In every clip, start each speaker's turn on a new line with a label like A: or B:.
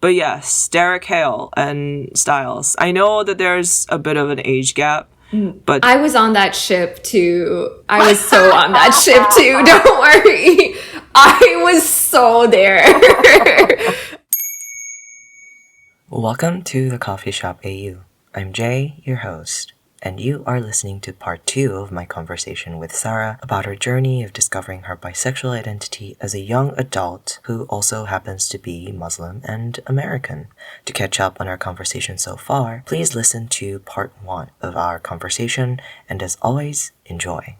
A: But yes, Derek Hale and Styles. I know that there's a bit of an age gap, but
B: I was on that ship too. I was so on that ship too. Don't worry. I was so there.
C: Welcome to the Coffeeshop AU. I'm Jay, your host, and you are listening to part 2 of my conversation with Sarah about her journey of discovering her bisexual identity as a young adult who also happens to be Muslim and American. To catch up on our conversation so far, please listen to part 1 of our conversation, and as always, enjoy.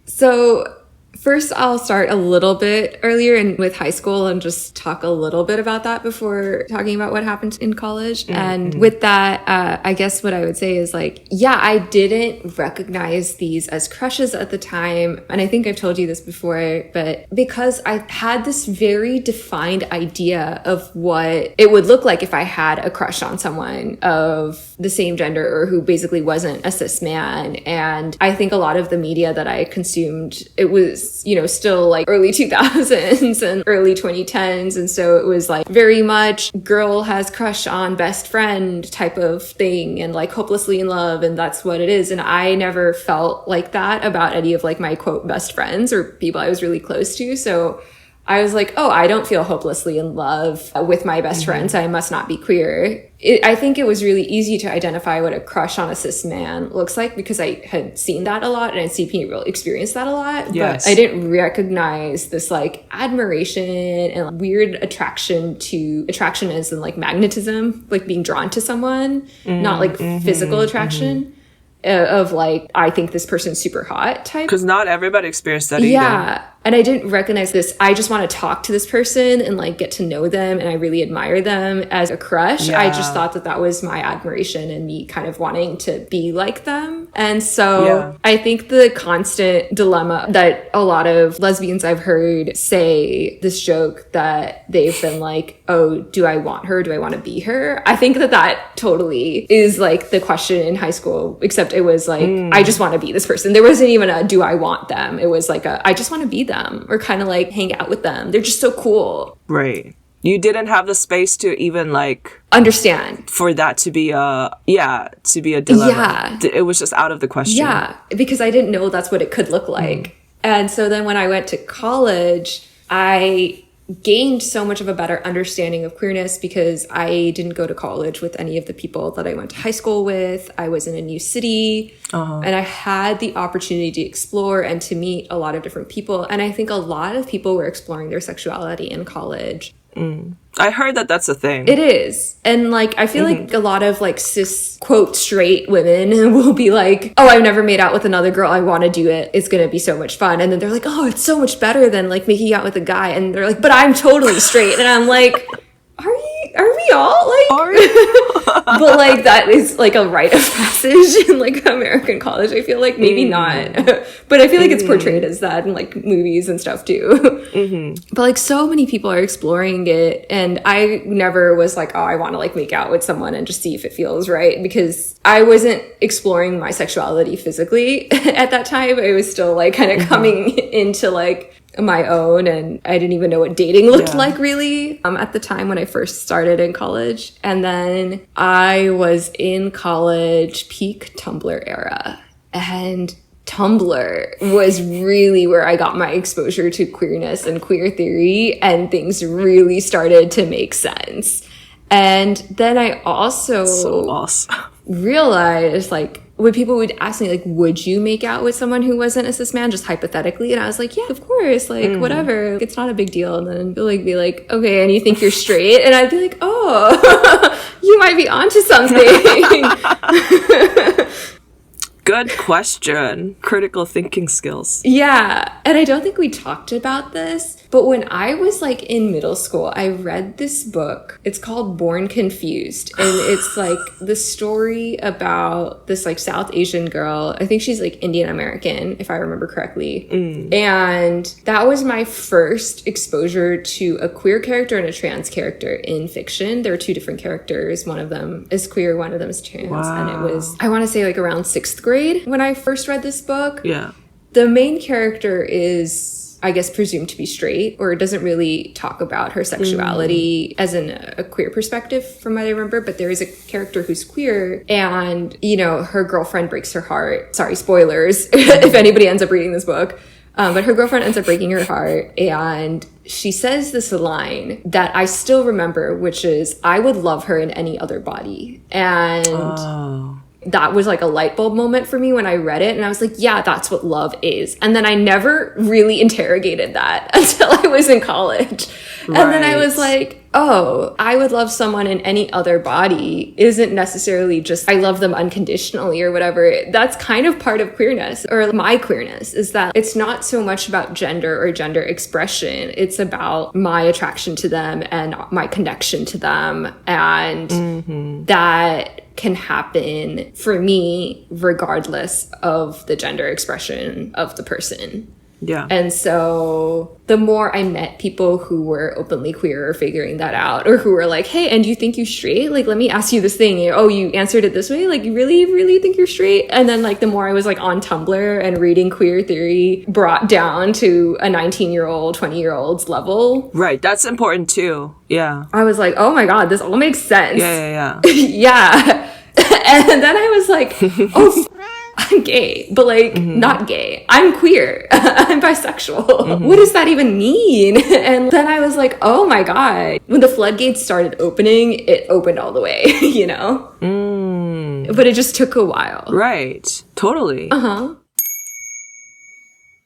B: So first, I'll start a little bit earlier and with high school and just talk a little bit about that before talking about what happened in college. And with that, I guess what I would say is I didn't recognize these as crushes at the time. And I think I've told you this before, but because I had this very defined idea of what it would look like if I had a crush on someone of the same gender or who basically wasn't a cis man. And I think a lot of the media that I consumed, it was still early 2000s and early 2010s. And so it was very much girl has crush on best friend type of thing and hopelessly in love. And that's what it is. And I never felt like that about any of my quote best friends or people I was really close to. So I was I don't feel hopelessly in love with my best friends. I must not be queer. I think it was really easy to identify what a crush on a cis man looks like because I had seen that a lot and I'd seen people experience that a lot.
A: Yes.
B: But I didn't recognize this admiration and weird attraction as in magnetism, being drawn to someone, not physical attraction. Of I think this person's super hot type.
A: Because not everybody experienced that either.
B: Yeah. And I didn't recognize this. I just want to talk to this person and get to know them. And I really admire them as a crush.
A: Yeah.
B: I just thought that was my admiration and me kind of wanting to be like them. And so I think the constant dilemma that a lot of lesbians I've heard say this joke that they've been oh, do I want her? Do I want to be her? I think that totally is the question in high school, except it was I just want to be this person. There wasn't even a do I want them. It was I just want to be them or kind of hang out with them. They're just so cool.
A: Right. You didn't have the space to even
B: understand
A: for that to be a dilemma. Yeah. It was just out of the question.
B: Yeah, because I didn't know that's what it could look like. And so then when I went to college, I gained so much of a better understanding of queerness because I didn't go to college with any of the people that I went to high school with. I was in a new city and I had the opportunity to explore and to meet a lot of different people. And I think a lot of people were exploring their sexuality in college.
A: I heard that that's a thing.
B: It is. And I feel a lot of cis quote straight women will be oh, I've never made out with another girl. I want to do it. It's going to be so much fun. And then they're oh, it's so much better than making out with a guy. And they're but I'm totally straight. And I'm are we all
A: Are you?
B: But that is a rite of passage in American college. I feel maybe not, but I feel it's portrayed as that in movies and stuff too. But so many people are exploring it, and I never was oh, I want to make out with someone and just see if it feels right, because I wasn't exploring my sexuality physically at that time. I was still kind of coming into my own, and I didn't even know what dating looked like really at the time when I first started in college. And then I was in college, peak Tumblr era, and Tumblr was really where I got my exposure to queerness and queer theory, and things really started to make sense. And then I also realized when people would ask me would you make out with someone who wasn't a cis man, just hypothetically, and I was yeah, of course, whatever, it's not a big deal. And then they'll be okay, and you think you're straight? And I'd be oh, you might be onto something.
A: Good question. Critical thinking skills.
B: Yeah. And I don't think we talked about this, but when I was in middle school, I read this book. It's called Born Confused. And it's the story about this South Asian girl. I think she's Indian American, if I remember correctly. And that was my first exposure to a queer character and a trans character in fiction. There were two different characters. One of them is queer, one of them is trans. Wow. And it was, I want to say around 6th grade when I first read this book.
A: Yeah.
B: The main character is I guess, presumed to be straight, or doesn't really talk about her sexuality as in a queer perspective from what I remember. But there is a character who's queer, and, you know, her girlfriend breaks her heart. Sorry, spoilers, if anybody ends up reading this book. But her girlfriend ends up breaking her heart, and she says this line that I still remember, which is, I would love her in any other body. And that was like a light bulb moment for me when I read it. And I was like, yeah, that's what love is. And then I never really interrogated that until I was in college. Right. And then I was like, oh, I would love someone in any other body isn't necessarily just I love them unconditionally or whatever. That's kind of part of queerness, or my queerness, is that it's not so much about gender or gender expression. It's about my attraction to them and my connection to them. And that can happen for me regardless of the gender expression of the person.
A: Yeah.
B: And so the more I met people who were openly queer or figuring that out, or who were like, hey, and you think you straight? Like, let me ask you this thing. Oh, you answered it this way? Like, you really think you're straight? And then like the more I was like on Tumblr and reading queer theory brought down to a 19-year-old, 20-year-old's level.
A: Right. That's important too. Yeah.
B: I was like, oh my God, this all makes sense.
A: Yeah.
B: Yeah. And then I was like, oh, I'm gay, but like not gay. I'm queer. I'm bisexual. What does that even mean? And then I was like, oh my God. When the floodgates started opening, it opened all the way, you know? But it just took a while.
A: Right. Totally.
B: Uh-huh.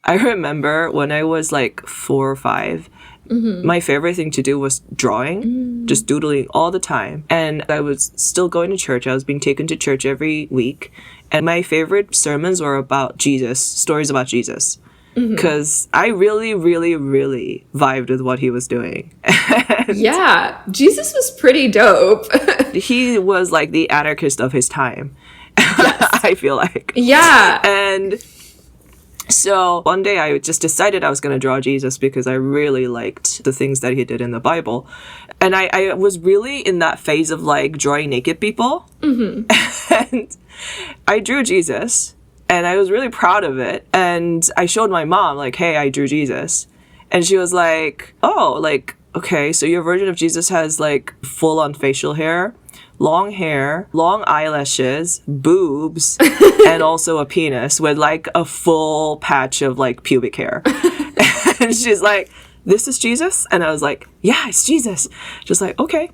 A: I remember when I was like 4 or 5, my favorite thing to do was drawing, just doodling all the time. And I was still going to church. I was being taken to church every week. And my favorite sermons were about Jesus, stories about Jesus. Because I really vibed with what he was doing.
B: Yeah, Jesus was pretty dope.
A: He was like the anarchist of his time. Yes. I feel like.
B: Yeah.
A: And so one day I just decided I was going to draw Jesus because I really liked the things that he did in the Bible. And I was really in that phase of like drawing naked people. And I drew Jesus and I was really proud of it. And I showed my mom like, hey, I drew Jesus. And she was like, oh, like, okay, so your version of Jesus has like full on facial hair, long eyelashes, boobs, and also a penis with like a full patch of like pubic hair. And she's like, this is Jesus? And I was like, yeah, it's Jesus. Just like, okay.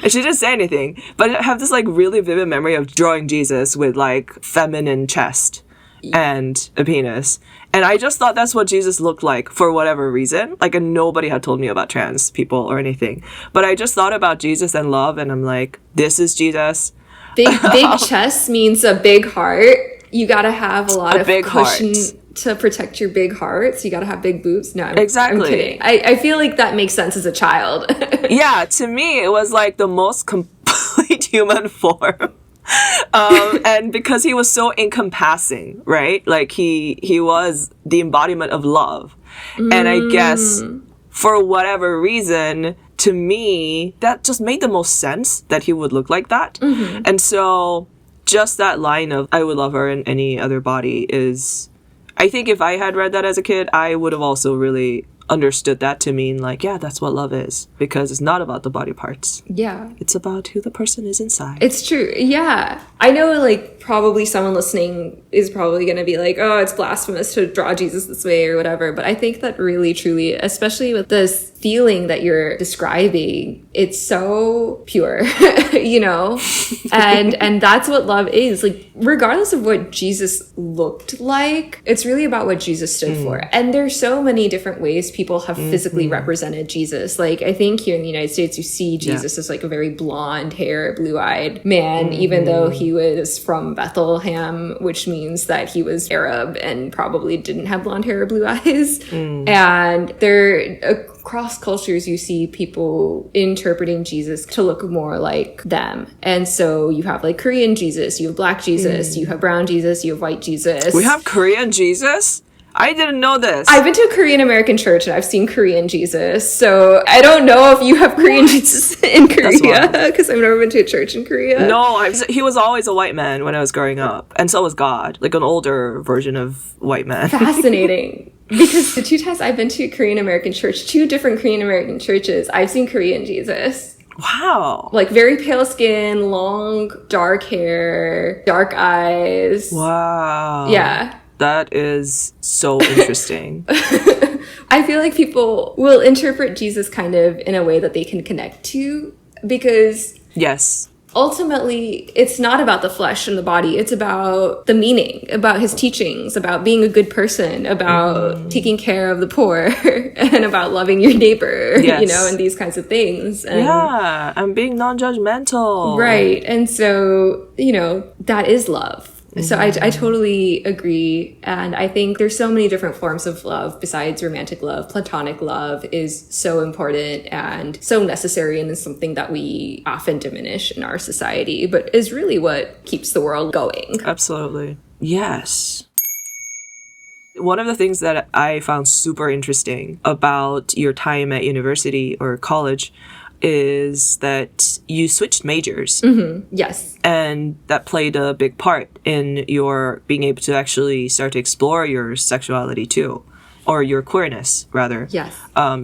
A: And she didn't say anything, but I have this like really vivid memory of drawing Jesus with like feminine chest and a penis. And I just thought that's what Jesus looked like for whatever reason. Like, and nobody had told me about trans people or anything. But I just thought about Jesus and love, and I'm like, this is Jesus.
B: Big chest means a big heart. You gotta have a lot of cushion to protect your big heart. So you gotta have big boobs. No, I'm kidding. I feel like that makes sense as a child.
A: Yeah, to me, it was like the most complete human form. And because he was so encompassing, right? Like he was the embodiment of love. And I guess for whatever reason, to me, that just made the most sense that he would look like that. And so just that line of I would love her in any other body is, I think if I had read that as a kid, I would have also really understood that to mean like, yeah, that's what love is, because it's not about the body parts.
B: Yeah.
A: It's about who the person is inside.
B: It's true. Yeah. I know like probably someone listening is probably going to be like, oh, it's blasphemous to draw Jesus this way or whatever. But I think that really, truly, especially with this feeling that you're describing, it's so pure, you know? And that's what love is. Like, regardless of what Jesus looked like, it's really about what Jesus stood for. And there's so many different ways people have physically represented Jesus. Like, I think here in the United States, you see Jesus as like a very blonde hair, blue-eyed man, even though he was from Bethlehem, which means that he was Arab and probably didn't have blonde hair or blue eyes. And there, across cultures, you see people interpreting Jesus to look more like them. And so you have like Korean Jesus, you have black Jesus, you have brown Jesus, you have white Jesus.
A: We have Korean Jesus? I didn't know this.
B: I've been to a Korean American church and I've seen Korean Jesus. So I don't know if you have Korean Jesus in Korea because I've never been to a church in Korea.
A: No, he was always a white man when I was growing up. And so was God. Like an older version of white man.
B: Fascinating. Because the 2 times I've been to a Korean American church, 2 different Korean American churches, I've seen Korean Jesus.
A: Wow.
B: Like very pale skin, long, dark hair, dark eyes.
A: Wow.
B: Yeah.
A: That is so interesting.
B: I feel like people will interpret Jesus kind of in a way that they can connect to because
A: Yes.
B: ultimately it's not about the flesh and the body. It's about the meaning, about his teachings, about being a good person, about taking care of the poor and about loving your neighbor,
A: Yes.
B: you know, and these kinds of things. And
A: Yeah, I'm being non-judgmental.
B: right. And so, you know, that is love. So I totally agree. And I think there's so many different forms of love besides romantic love. Platonic love is so important and so necessary and is something that we often diminish in our society, but is really what keeps the world going.
A: Absolutely. Yes. One of the things that I found super interesting about your time at university or college is that you switched majors.
B: Yes.
A: And that played a big part in your being able to actually start to explore your sexuality too, or your queerness, rather.
B: Yes.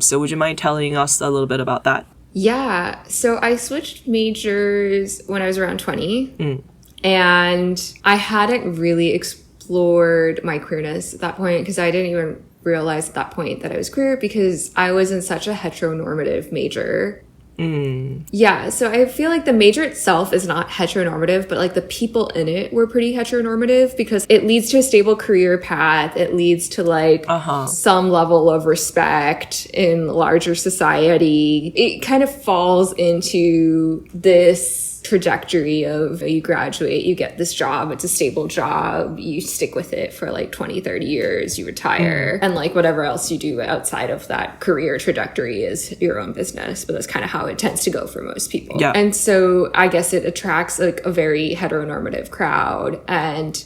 A: So would you mind telling us a little bit about that?
B: Yeah. So I switched majors when I was around 20. And I hadn't really explored my queerness at that point because I didn't even realize at that point that I was queer because I was in such a heteronormative major. Yeah, so I feel like the major itself is not heteronormative, but like the people in it were pretty heteronormative because it leads to a stable career path. It leads to like some level of respect in larger society. It kind of falls into this trajectory of you graduate, you get this job, it's a stable job, you stick with it for like 20-30 years, you retire, and like whatever else you do outside of that career trajectory is your own business. But that's kind of how it tends to go for most people.
A: Yeah.
B: And so I guess it attracts like a very heteronormative crowd. And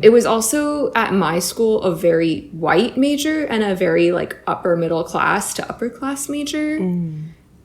B: it was also at my school a very white major and a very like upper middle class to upper class major.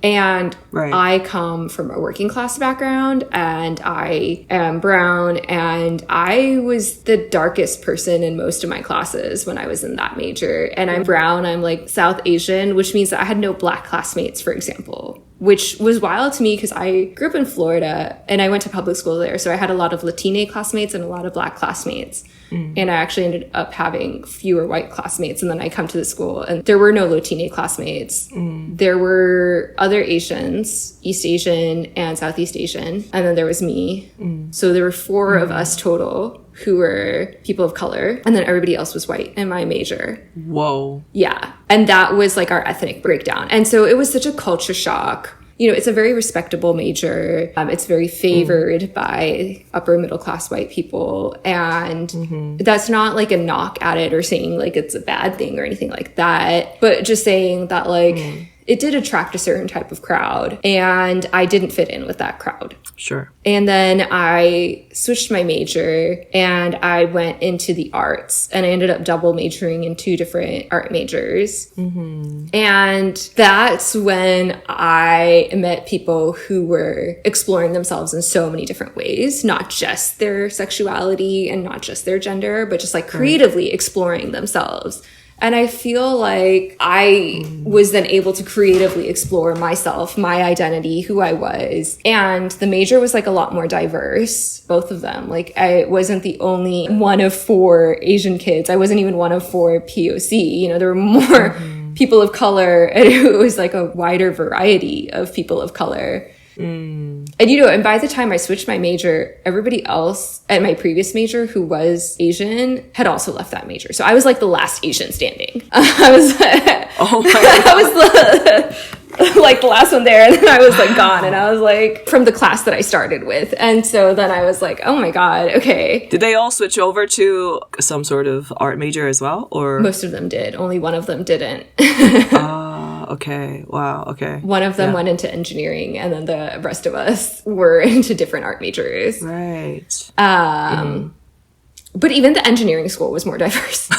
B: And I come from a working class background and I am brown and I was the darkest person in most of my classes when I was in that major. And I'm brown, I'm like South Asian, which means that I had no black classmates, for example, which was wild to me because I grew up in Florida and I went to public school there. So I had a lot of Latina classmates and a lot of black classmates. And I actually ended up having fewer white classmates. And then I come to the school and there were no Latina classmates. There were other Asians, East Asian and Southeast Asian. And then there was me. So there were 4 of us total who were people of color. And then everybody else was white in my major.
A: Whoa.
B: Yeah. And that was like our ethnic breakdown. And so it was such a culture shock. You know, it's a very respectable major. It's very favored by upper middle class white people. And that's not like a knock at it or saying like it's a bad thing or anything like that. But just saying that like it did attract a certain type of crowd. And I didn't fit in with that crowd.
A: Sure.
B: And then I switched my major and I went into the arts and I ended up double majoring in 2 different art majors. And that's when I met people who were exploring themselves in so many different ways, not just their sexuality and not just their gender, but just like creatively exploring themselves. And I feel like I was then able to creatively explore myself, my identity, who I was. And the major was like a lot more diverse, both of them. Like I wasn't the only one of 4 Asian kids. I wasn't even one of 4 POC. You know, there were more people of color and it was like a wider variety of people of color. And you know, and by the time I switched my major, everybody else at my previous major who was Asian had also left that major. So I was like the last Asian standing. I was
A: Oh my God.
B: I was like the last one there, and then I was like gone, and I was like from the class that I started with. And so then I was like, oh my God, okay.
A: Did they all switch over to some sort of art major as well, or
B: Most of them did. Only one of them didn't.
A: Okay. Wow. Okay.
B: One of them went into engineering, and then the rest of us were into different art majors.
A: Right.
B: But even the engineering school was more diverse.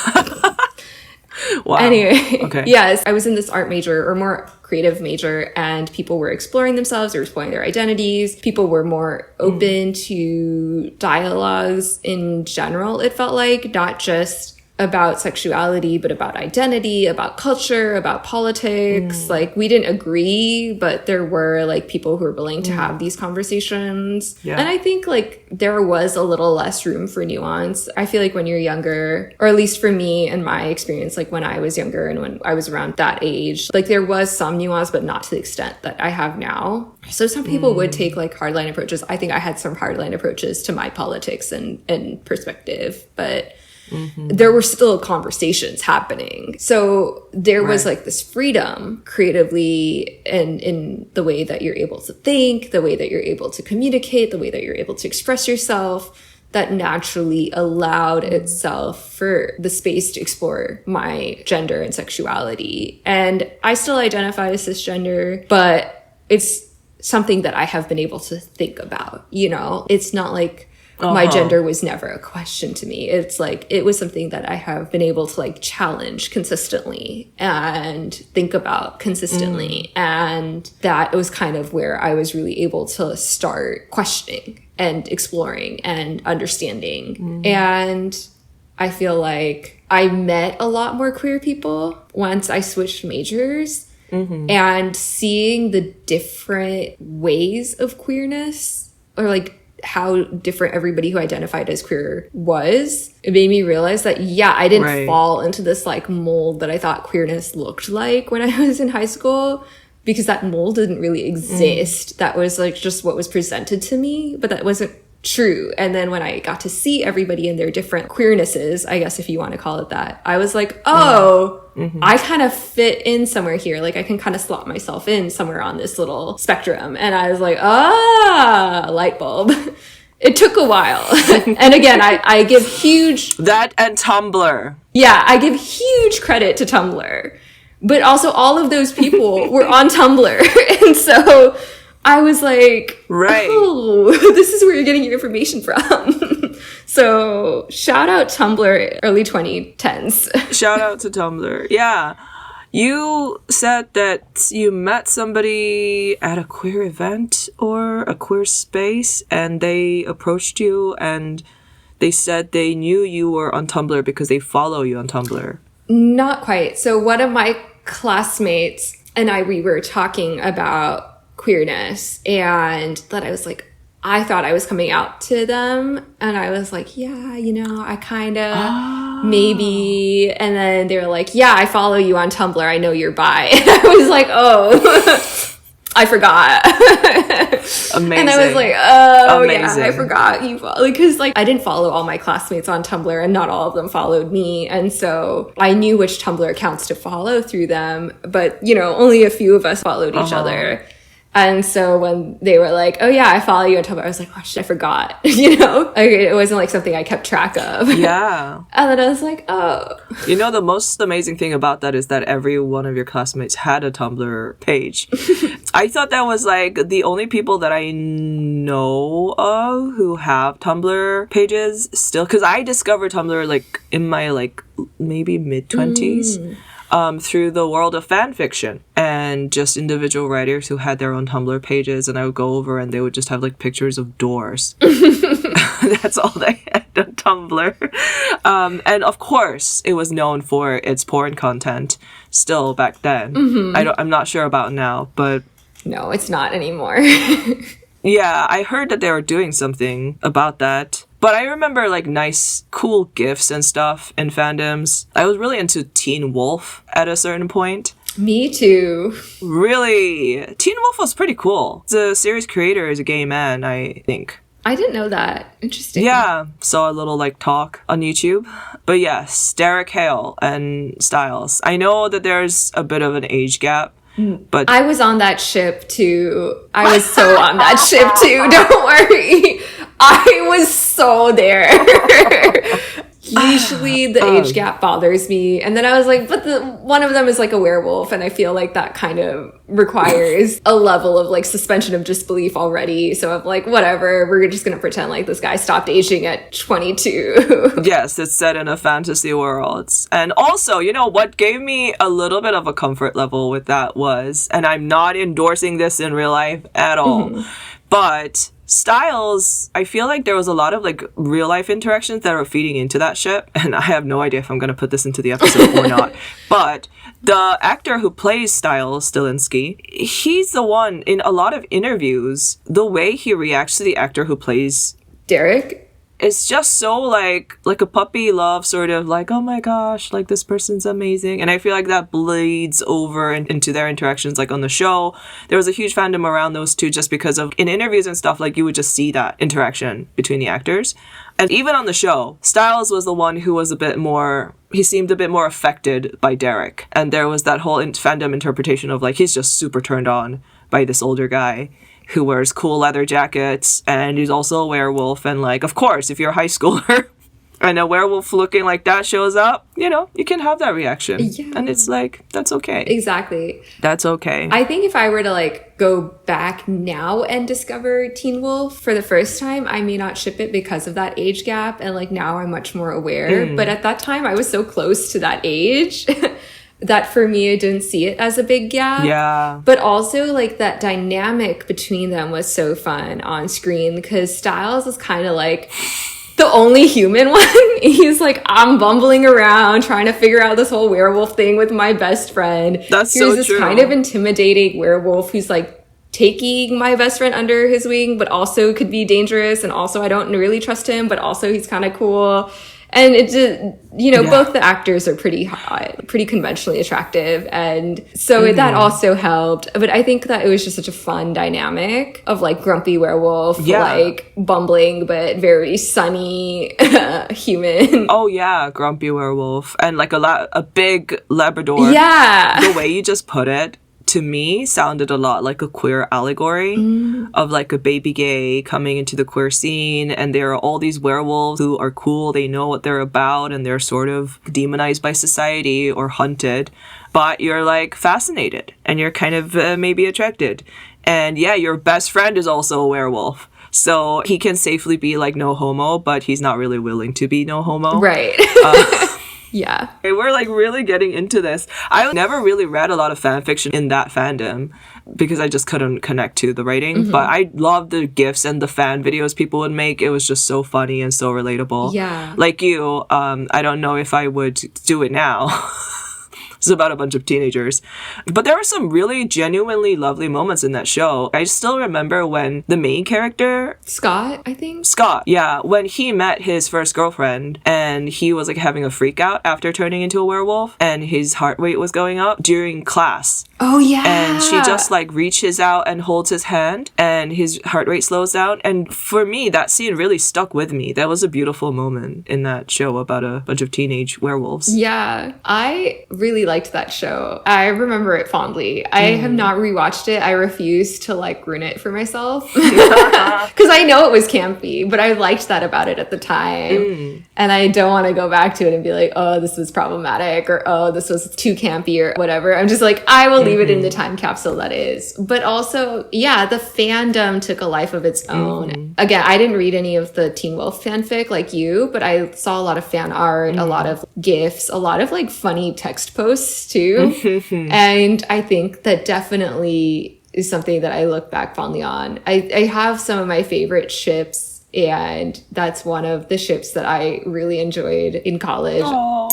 A: Wow.
B: Anyway,
A: Okay.
B: yes, I was in this art major, or more creative major, and people were exploring themselves, they were exploring their identities. People were more open to dialogues in general, it felt like, not just about sexuality, but about identity, about culture, about politics. Like, we didn't agree, but there were like people who were willing to have these conversations.
A: Yeah.
B: And I think like there was a little less room for nuance. I feel like when you're younger, or at least for me and my experience, like when I was younger and when I was around that age, like there was some nuance, but not to the extent that I have now. So some people would take like hardline approaches. I think I had some hardline approaches to my politics and perspective, but there were still conversations happening. So there was like this freedom creatively and in the way that you're able to think, the way that you're able to communicate, the way that you're able to express yourself, that naturally allowed itself for the space to explore my gender and sexuality. And I still identify as cisgender, but it's something that I have been able to think about, you know? It's not like my gender was never a question to me. It's like, it was something that I have been able to like challenge consistently and think about consistently. And that was kind of where I was really able to start questioning and exploring and understanding. And I feel like I met a lot more queer people once I switched majors. And seeing the different ways of queerness, or like how different everybody who identified as queer was, it made me realize that, yeah, I didn't fall into this like mold that I thought queerness looked like when I was in high school, because that mold didn't really exist. That was like just what was presented to me, but that wasn't true. And then when I got to see everybody in their different queernesses, I guess if you want to call it that, I was like, oh, I kind of fit in somewhere here. Like I can kind of slot myself in somewhere on this little spectrum. And I was like, light bulb. It took a while. And again, I give huge...
A: That and Tumblr.
B: Yeah, I give huge credit to Tumblr. But also all of those people were on Tumblr. And so I was like, oh, this is where you're getting your information from. So shout out Tumblr, early 2010s.
A: Shout out to Tumblr. Yeah. You said that you met somebody at a queer event or a queer space, and they approached you and they said they knew you were on Tumblr because they follow you on Tumblr.
B: Not quite. So one of my classmates and we were talking about queerness, and that I thought I was coming out to them, and I was like, yeah, you know, I kind of maybe. And then they were like, yeah, I follow you on Tumblr, I know you're bi. And I was like, oh, I forgot.
A: Amazing.
B: And I was like, oh, amazing. Yeah, I forgot you follow, because like I didn't follow all my classmates on Tumblr, and not all of them followed me. And so I knew which Tumblr accounts to follow through them, but you know, only a few of us followed each other. And so when they were like, oh yeah, I follow you on Tumblr, I was like, oh shit, I forgot. You know, like, it wasn't like something I kept track of.
A: Yeah.
B: And then I was like, oh.
A: You know, the most amazing thing about that is that every one of your classmates had a Tumblr page. I thought that was like the only people that I know of who have Tumblr pages still, because I discovered Tumblr like in my like maybe mid-20s. Through the world of fan fiction and just individual writers who had their own Tumblr pages, and I would go over and they would just have like pictures of doors. That's all they had on Tumblr. And of course it was known for its porn content still back then. I'm not sure about now, but
B: no, it's not anymore.
A: Yeah, I heard that they were doing something about that. But I remember like nice, cool GIFs and stuff in fandoms. I was really into Teen Wolf at a certain point.
B: Me too.
A: Really? Teen Wolf was pretty cool. The series creator is a gay man, I think.
B: I didn't know that. Interesting.
A: Yeah, saw a little like talk on YouTube. But yes, Derek Hale and Styles. I know that there's a bit of an age gap. But
B: I was on that ship too. I was so on that ship too. Don't worry. I was so there. Usually the age gap bothers me. And then I was like, but one of them is like a werewolf. And I feel like that kind of requires a level of like suspension of disbelief already. So I'm like, whatever, we're just going to pretend like this guy stopped aging at 22.
A: Yes, it's set in a fantasy world. And also, you know, what gave me a little bit of a comfort level with that was, and I'm not endorsing this in real life at all, but Styles, I feel like there was a lot of like real life interactions that are feeding into that ship, and I have no idea if I'm going to put this into the episode or not, but the actor who plays Styles Stilinski, he's the one in a lot of interviews, the way he reacts to the actor who plays
B: Derek?
A: It's just so like a puppy love, sort of like, oh my gosh, like this person's amazing. And I feel like that bleeds over into their interactions, like on the show. There was a huge fandom around those two just because of, in interviews and stuff, like you would just see that interaction between the actors. And even on the show, Styles was the one who was he seemed a bit more affected by Derek. And there was that whole fandom interpretation of like, he's just super turned on by this older guy who wears cool leather jackets, and he's also a werewolf. And like, of course, if you're a high schooler and a werewolf looking like that shows up, you know, you can have that reaction. Yeah. And it's like, that's okay.
B: Exactly.
A: That's okay.
B: I think if I were to like go back now and discover Teen Wolf for the first time, I may not ship it because of that age gap. And like now I'm much more aware. But at that time I was so close to that age that for me, I didn't see it as a big gap.
A: Yeah.
B: But also, like, that dynamic between them was so fun on screen because Styles is kind of like the only human one. He's like, I'm bumbling around trying to figure out this whole werewolf thing with my best friend.
A: That's
B: Here's
A: so
B: this
A: true.
B: kind of intimidating werewolf who's like taking my best friend under his wing, but also could be dangerous. And also, I don't really trust him, but also he's kind of cool. And it just, you know, both the actors are pretty hot, pretty conventionally attractive. And so that also helped. But I think that it was just such a fun dynamic of like grumpy werewolf, like bumbling, but very sunny human.
A: Oh, yeah. Grumpy werewolf. And like a big Labrador.
B: Yeah.
A: The way you just put it, to me, sounded a lot like a queer allegory of like a baby gay coming into the queer scene, and there are all these werewolves who are cool, they know what they're about, and they're sort of demonized by society or hunted, but you're like fascinated, and you're kind of maybe attracted. And yeah, your best friend is also a werewolf. So he can safely be like no homo, but he's not really willing to be no homo.
B: Right. Yeah.
A: We're like really getting into this. I never really read a lot of fan fiction in that fandom because I just couldn't connect to the writing. But I loved the GIFs and the fan videos people would make. It was just so funny and so relatable.
B: Yeah.
A: Like you, I don't know if I would do it now. It's about a bunch of teenagers. But there were some really genuinely lovely moments in that show. I still remember when the main character...
B: Scott, I think?
A: Scott, yeah. When he met his first girlfriend and he was like having a freak out after turning into a werewolf and his heart rate was going up during class.
B: Oh, yeah.
A: And she just like reaches out and holds his hand and his heart rate slows down. And for me, that scene really stuck with me. That was a beautiful moment in that show about a bunch of teenage werewolves.
B: Yeah, I really liked that show. I remember it fondly. I have not rewatched it. I refuse to like ruin it for myself because I know it was campy, but I liked that about it at the time. And I don't want to go back to it and be like, oh, this was problematic or oh, this was too campy or whatever. I'm just like, I will leave it in the time capsule that is. But also, yeah, the fandom took a life of its own. Again, I didn't read any of the Teen Wolf fanfic like you, but I saw a lot of fan art, a lot of GIFs, a lot of like funny text posts too. And I think that definitely is something that I look back fondly on. I have some of my favorite ships, and that's one of the ships that I really enjoyed in college.
A: Aww.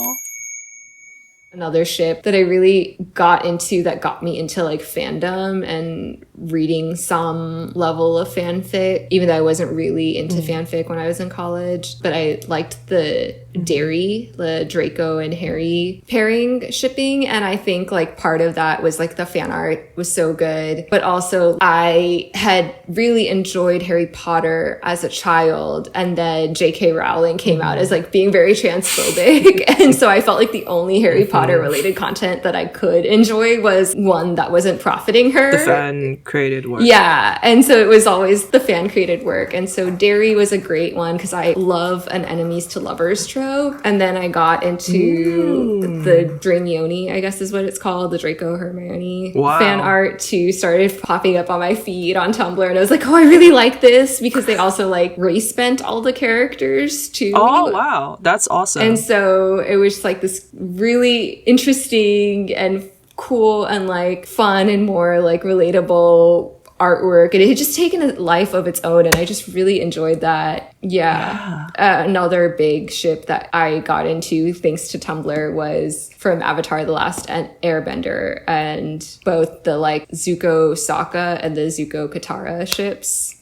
B: Another ship that I really got into that got me into like fandom and reading some level of fanfic, even though I wasn't really into fanfic when I was in college. But I liked the Derry, the Draco and Harry pairing shipping. And I think like part of that was like the fan art was so good. But also I had really enjoyed Harry Potter as a child. And then J.K. Rowling came out as like being very transphobic. And so I felt like the only Harry Potter Potter related content that I could enjoy was one that wasn't profiting her.
A: The fan created work.
B: Yeah. And so it was always the fan created work. And so Dairy was a great one because I love an enemies to lovers trope. And then I got into the Dramione, I guess is what it's called, the Draco Hermione fan art too, started popping up on my feed on Tumblr. And I was like, oh, I really like this because they also like race bent all the characters too.
A: Oh, wow. That's awesome.
B: And so it was just like this really interesting and cool and like fun and more like relatable artwork, and it had just taken a life of its own, and I just really enjoyed that. Another big ship that I got into thanks to Tumblr was from Avatar: The Last Airbender, and both the like Zuko Sokka and the Zuko Katara ships.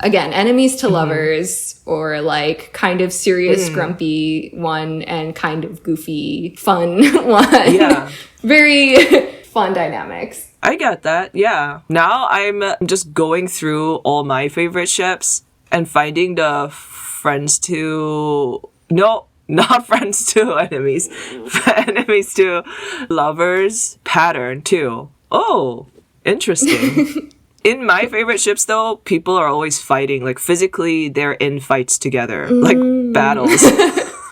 B: Again, enemies to lovers, or like kind of serious, grumpy one and kind of goofy, fun one. Yeah. Very fun dynamics.
A: I get that, yeah. Now I'm just going through all my favorite ships and finding the friends to... No, not friends to enemies. Enemies to lovers pattern, too. Oh, interesting. In my favorite ships, though, people are always fighting. Like, physically, they're in fights together. Like, battles.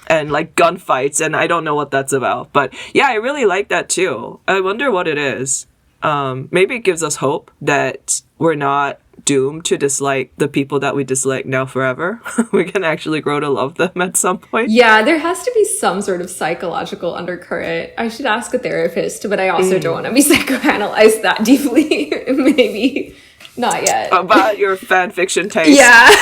A: And, like, gunfights. And I don't know what that's about. But, yeah, I really like that, too. I wonder what it is. Maybe it gives us hope that we're not doomed to dislike the people that we dislike now forever. We can actually grow to love them at some point.
B: Yeah, there has to be some sort of psychological undercurrent. I should ask a therapist, but I also don't want to be psychoanalyzed that deeply. Maybe not yet.
A: About your fan fiction taste.
B: Yeah.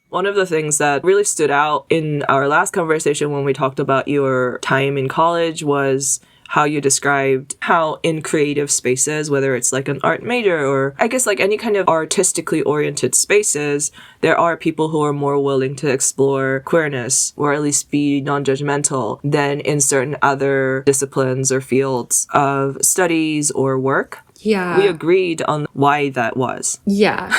A: One of the things that really stood out in our last conversation when we talked about your time in college was how you described how in creative spaces, whether it's like an art major or I guess like any kind of artistically oriented spaces, there are people who are more willing to explore queerness or at least be non-judgmental than in certain other disciplines or fields of studies or work.
B: Yeah.
A: We agreed on why that was.
B: Yeah.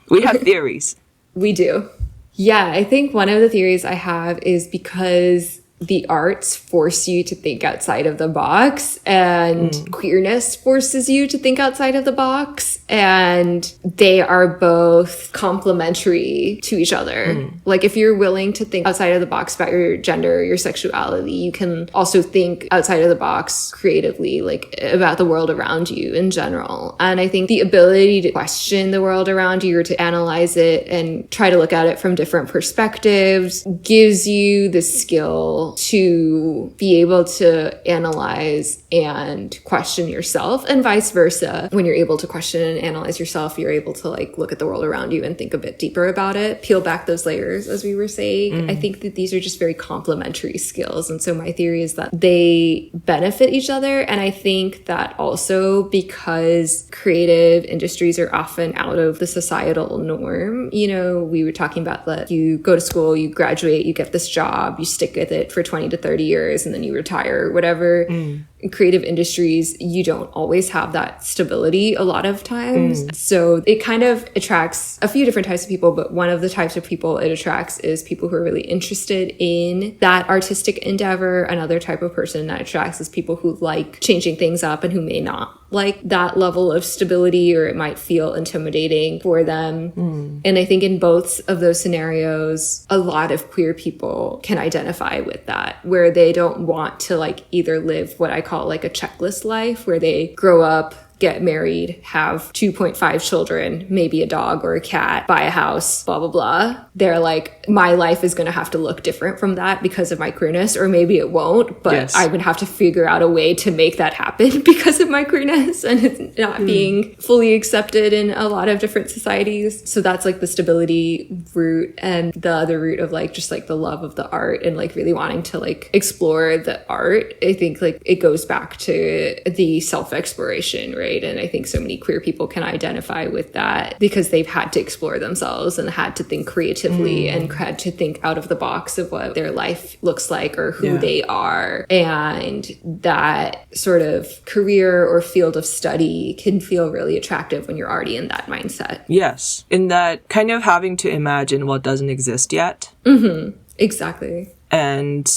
A: We have theories.
B: We do. Yeah, I think one of the theories I have is because the arts force you to think outside of the box, and queerness forces you to think outside of the box, and they are both complementary to each other. Like if you're willing to think outside of the box about your gender, your sexuality, you can also think outside of the box creatively, like about the world around you in general. And I think the ability to question the world around you or to analyze it and try to look at it from different perspectives gives you the skill to be able to analyze and question yourself, and vice versa. When you're able to question and analyze yourself, you're able to like look at the world around you and think a bit deeper about it, peel back those layers, as we were saying. I think that these are just very complementary skills. And so my theory is that they benefit each other. And I think that also because creative industries are often out of the societal norm, you know, we were talking about that you go to school, you graduate, you get this job, you stick with it for 20 to 30 years, and then you retire or whatever. In creative industries, you don't always have that stability a lot of times. So it kind of attracts a few different types of people, but one of the types of people it attracts is people who are really interested in that artistic endeavor. Another type of person that attracts is people who like changing things up and who may not like that level of stability, or it might feel intimidating for them. And I think in both of those scenarios, a lot of queer people can identify with that, where they don't want to like either live what I call like a checklist life, where they grow up, get married, have 2.5 children, maybe a dog or a cat, buy a house, blah, blah, blah. They're like, my life is going to have to look different from that because of my queerness, or maybe it won't, but I would have to figure out a way to make that happen because of my queerness, and it's not being fully accepted in a lot of different societies. So that's like the stability route, and the other route of like just like the love of the art and like really wanting to like explore the art. I think like it goes back to the self-exploration, right? And I think so many queer people can identify with that because they've had to explore themselves and had to think creatively and had to think out of the box of what their life looks like or who they are. And that sort of career or field of study can feel really attractive when you're already in that mindset.
A: Yes. In that kind of having to imagine what doesn't exist yet.
B: Exactly.
A: And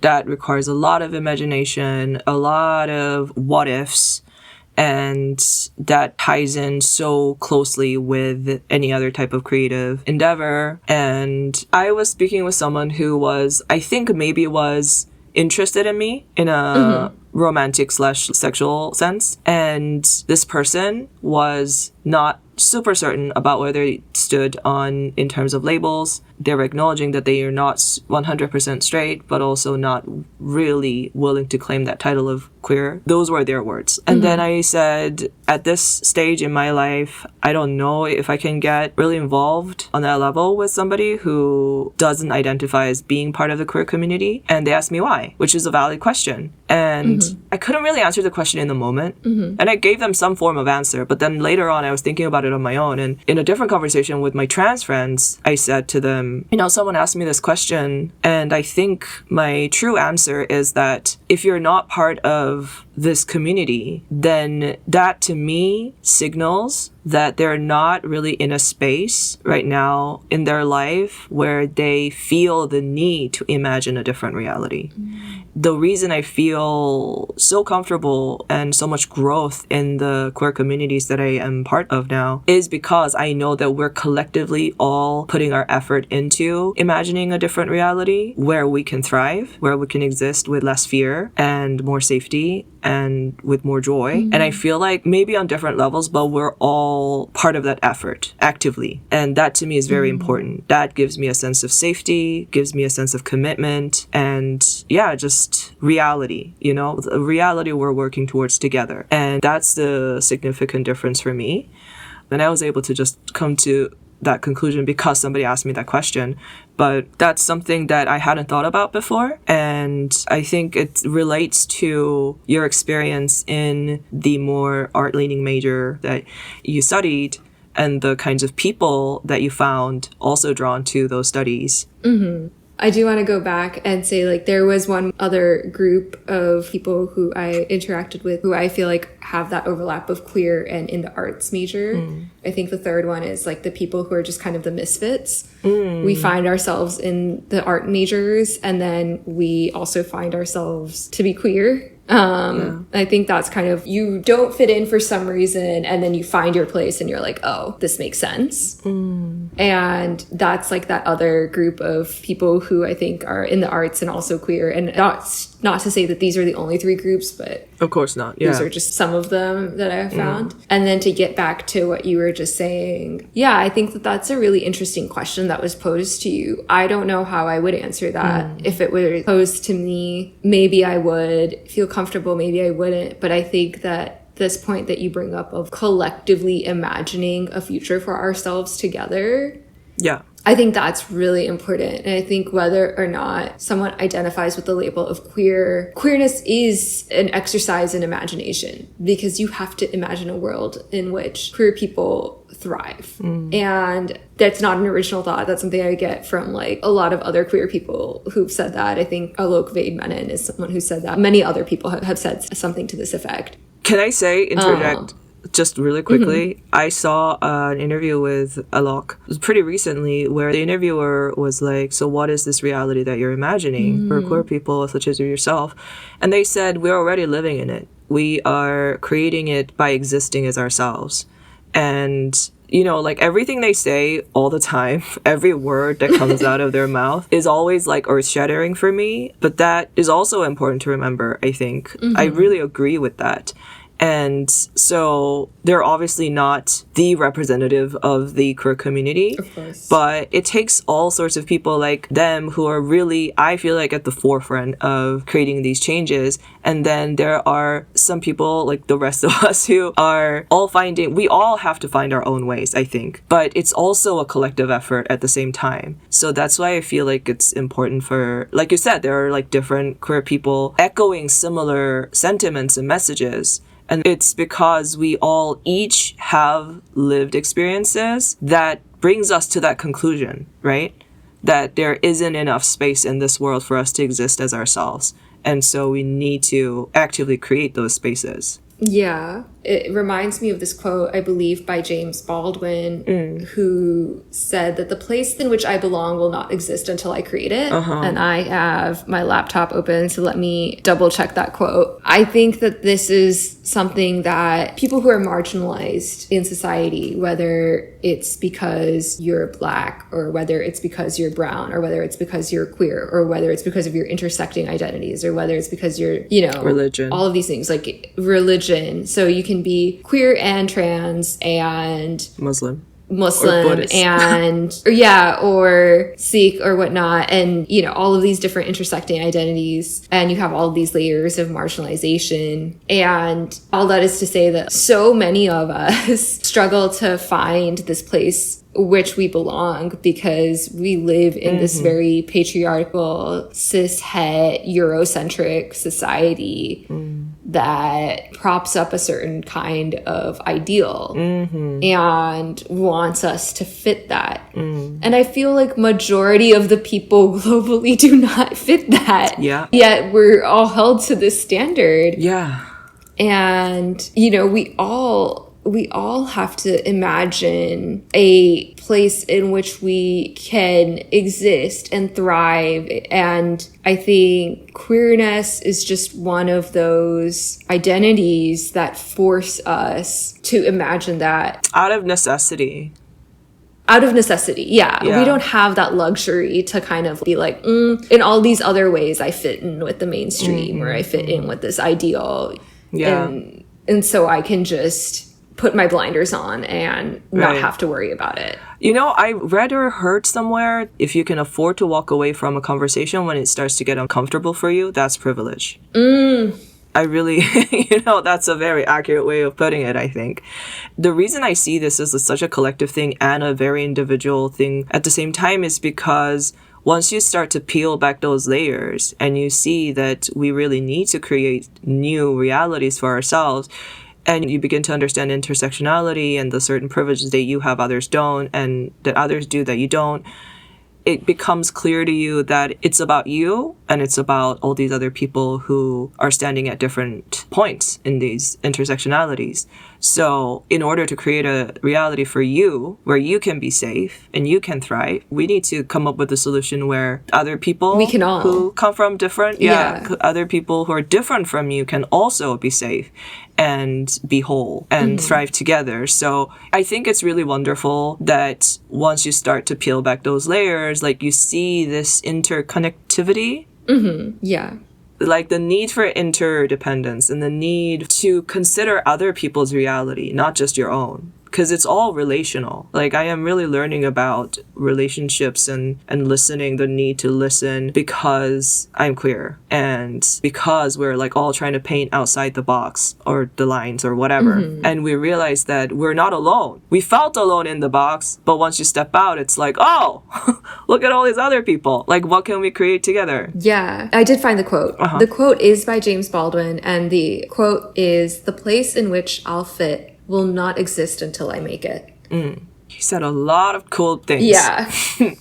A: that requires a lot of imagination, a lot of what ifs, and that ties in so closely with any other type of creative endeavor. And I was speaking with someone who was, I think maybe was interested in me in a romantic / sexual sense. And this person was not super certain about where they stood on in terms of labels. They're acknowledging that they are not 100% straight, but also not really willing to claim that title of queer. Those were their words. And then I said, at this stage in my life, I don't know if I can get really involved on that level with somebody who doesn't identify as being part of the queer community. And they asked me why, which is a valid question. And I couldn't really answer the question in the moment. And I gave them some form of answer. But then later on, I was thinking about it on my own. And in a different conversation with my trans friends, I said to them, you know, someone asked me this question. And I think my true answer is that if you're not part of this community, then that to me signals that they're not really in a space right now in their life where they feel the need to imagine a different reality. The reason I feel so comfortable and so much growth in the queer communities that I am part of now is because I know that we're collectively all putting our effort into imagining a different reality where we can thrive, where we can exist with less fear and more safety and with more joy. And I feel like maybe on different levels, but we're all part of that effort actively. And that to me is very important. That gives me a sense of safety, gives me a sense of commitment, and yeah, just reality, you know, the reality we're working towards together. And that's the significant difference for me. And I was able to just come to that conclusion because somebody asked me that question. But that's something that I hadn't thought about before. And I think it relates to your experience in the more art-leaning major that you studied and the kinds of people that you found also drawn to those studies.
B: I do want to go back and say, like, there was one other group of people who I interacted with who I feel like have that overlap of queer and in the arts major. I think the third one is like the people who are just kind of the misfits. We find ourselves in the art majors, and then we also find ourselves to be queer. I think that's kind of, you don't fit in for some reason, and then you find your place and you're like, oh, this makes sense. And that's like that other group of people who I think are in the arts and also queer. And not to say that these are the only three groups, but
A: of course not. Yeah.
B: These are just some of them that I've found. And then to get back to what you were just saying, yeah, I think that that's a really interesting question that was posed to you. I don't know how I would answer that. If it were posed to me, maybe I would feel comfortable, maybe I wouldn't. But I think that this point that you bring up of collectively imagining a future for ourselves together,
A: yeah,
B: I think that's really important. And I think whether or not someone identifies with the label of queer, queerness is an exercise in imagination, because you have to imagine a world in which queer people thrive. And that's not an original thought. That's something I get from like a lot of other queer people who've said that. I think Alok Vaid Menon is someone who said that. Many other people have said something to this effect.
A: Can I interject? Just really quickly, I saw an interview with Alok pretty recently where the interviewer was like, so what is this reality that you're imagining for queer people such as yourself? And they said, we're already living in it. We are creating it by existing as ourselves. And, you know, like everything they say all the time, every word that comes out of their mouth is always like earth-shattering for me. But that is also important to remember, I think. I really agree with that. And so they're obviously not the representative of the queer community,
B: of course,
A: but it takes all sorts of people like them who are really, I feel like, at the forefront of creating these changes. And then there are some people like the rest of us who are all we all have to find our own ways, I think. But it's also a collective effort at the same time. So that's why I feel like it's important for, like you said, there are like different queer people echoing similar sentiments and messages. And it's because we all each have lived experiences that brings us to that conclusion, right? That there isn't enough space in this world for us to exist as ourselves. And so we need to actively create those spaces.
B: Yeah. It reminds me of this quote, I believe, by James Baldwin, who said that the place in which I belong will not exist until I create it. And I have my laptop open, so let me double check that quote. I think that this is something that people who are marginalized in society, whether it's because you're Black, or whether it's because you're brown, or whether it's because you're queer, or whether it's because of your intersecting identities, or whether it's because you're, you know,
A: religion,
B: all of these things, like religion. So you can be queer and trans and
A: Muslim
B: and or Sikh or whatnot, and you know, all of these different intersecting identities, and you have all of these layers of marginalization. And all that is to say that so many of us struggle to find this place which we belong, because we live in this very patriarchal, cis-het, Eurocentric society that props up a certain kind of ideal and wants us to fit that. And I feel like majority of the people globally do not fit that.
A: Yeah.
B: Yet we're all held to this standard.
A: Yeah.
B: And, you know, we all have to imagine a place in which we can exist and thrive. And I think queerness is just one of those identities that force us to imagine that.
A: Out of necessity.
B: Yeah. We don't have that luxury to kind of be like, in all these other ways I fit in with the mainstream, or I fit in with this ideal.
A: Yeah.
B: And so I can just put my blinders on and not have to worry about it.
A: You know, I read or heard somewhere, if you can afford to walk away from a conversation when it starts to get uncomfortable for you, that's privilege. I really, you know, that's a very accurate way of putting it, I think. The reason I see this as such a collective thing and a very individual thing at the same time is because once you start to peel back those layers and you see that we really need to create new realities for ourselves, and you begin to understand intersectionality and the certain privileges that you have others don't, and that others do that you don't, it becomes clear to you that it's about you and it's about all these other people who are standing at different points in these intersectionalities. So in order to create a reality for you where you can be safe and you can thrive, we need to come up with a solution where other people
B: we can all
A: who come from different, other people who are different from you can also be safe and be whole and thrive together. So I think it's really wonderful that once you start to peel back those layers, like you see this interconnectivity.
B: Yeah.
A: Like the need for interdependence and the need to consider other people's reality, not just your own. Because it's all relational. Like, I am really learning about relationships and listening, the need to listen, because I'm queer and because we're like all trying to paint outside the box or the lines or whatever. And we realize that we're not alone. We felt alone in the box, but once you step out, it's like, oh, look at all these other people. Like, what can we create together?
B: Yeah, I did find the quote. The quote is by James Baldwin, and the quote is, "The place in which I'll fit will not exist until I make it."
A: He said a lot of cool things.
B: Yeah.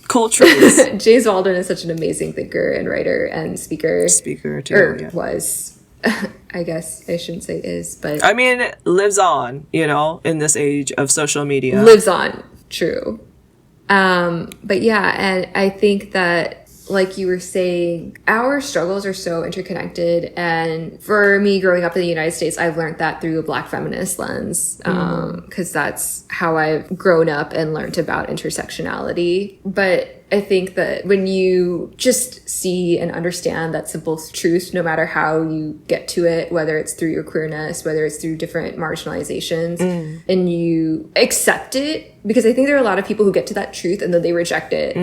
A: Cool truths.
B: James Baldwin is such an amazing thinker and writer and speaker.
A: Speaker too,
B: or was. I guess I shouldn't say is, but...
A: I mean, it lives on, you know, in this age of social media.
B: Lives on. True. But yeah, and I think that, like you were saying, our struggles are so interconnected. And for me, growing up in the United States, I've learned that through a Black feminist lens, because that's how I've grown up and learned about intersectionality. But I think that when you just see and understand that simple truth, no matter how you get to it, whether it's through your queerness, whether it's through different marginalizations, and you accept it, because I think there are a lot of people who get to that truth and then they reject it.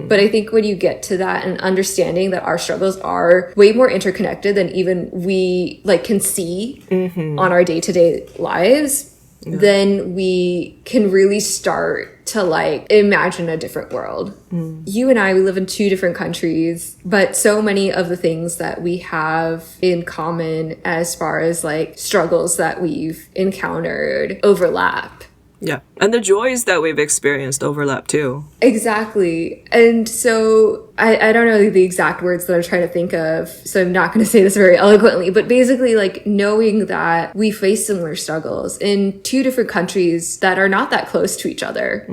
B: But I think when you get to that and understanding that our struggles are way more interconnected than even we like can see on our day-to-day lives, then we can really start to like imagine a different world. You and I, we live in two different countries, but so many of the things that we have in common as far as like struggles that we've encountered overlap.
A: Yeah. And the joys that we've experienced overlap too.
B: Exactly. And so I don't know the exact words that I'm trying to think of, so I'm not going to say this very eloquently, but basically like knowing that we face similar struggles in two different countries that are not that close to each other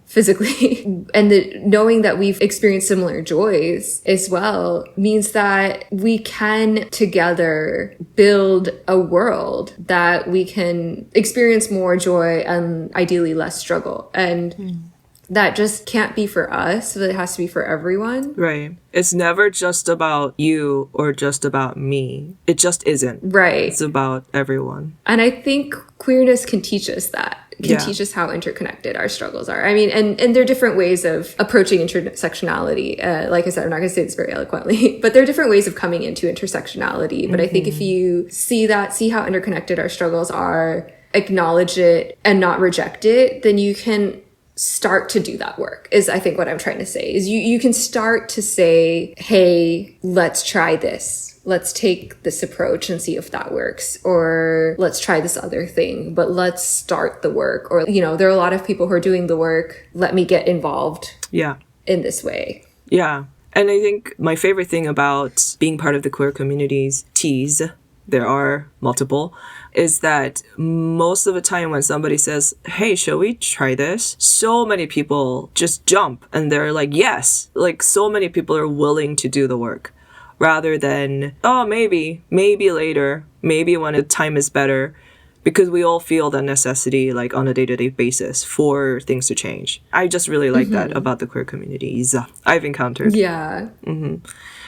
B: physically, and knowing that we've experienced similar joys as well means that we can together build a world that we can experience more joy and ideally less struggle. And that just can't be for us, but it has to be for everyone.
A: Right. It's never just about you or just about me. It just isn't.
B: Right.
A: It's about everyone.
B: And I think queerness can teach us that. Can teach us how interconnected our struggles are. I mean, and there are different ways of approaching intersectionality. Like I said, I'm not going to say this very eloquently, but there are different ways of coming into intersectionality. But I think if you see how interconnected our struggles are, acknowledge it and not reject it, then you can start to do that work, is I think what I'm trying to say. Is you can start to say, hey, let's try this. Let's take this approach and see if that works. Or let's try this other thing, but let's start the work. Or, there are a lot of people who are doing the work. Let me get involved in this way.
A: Yeah. And I think my favorite thing about being part of the queer community's teas, there are multiple, is that most of the time when somebody says, hey, shall we try this? So many people just jump and they're like, yes. Like so many people are willing to do the work rather than, oh, maybe later, maybe when the time is better, because we all feel the necessity like on a day-to-day basis for things to change. I just really like that about the queer communities I've encountered.
B: Yeah.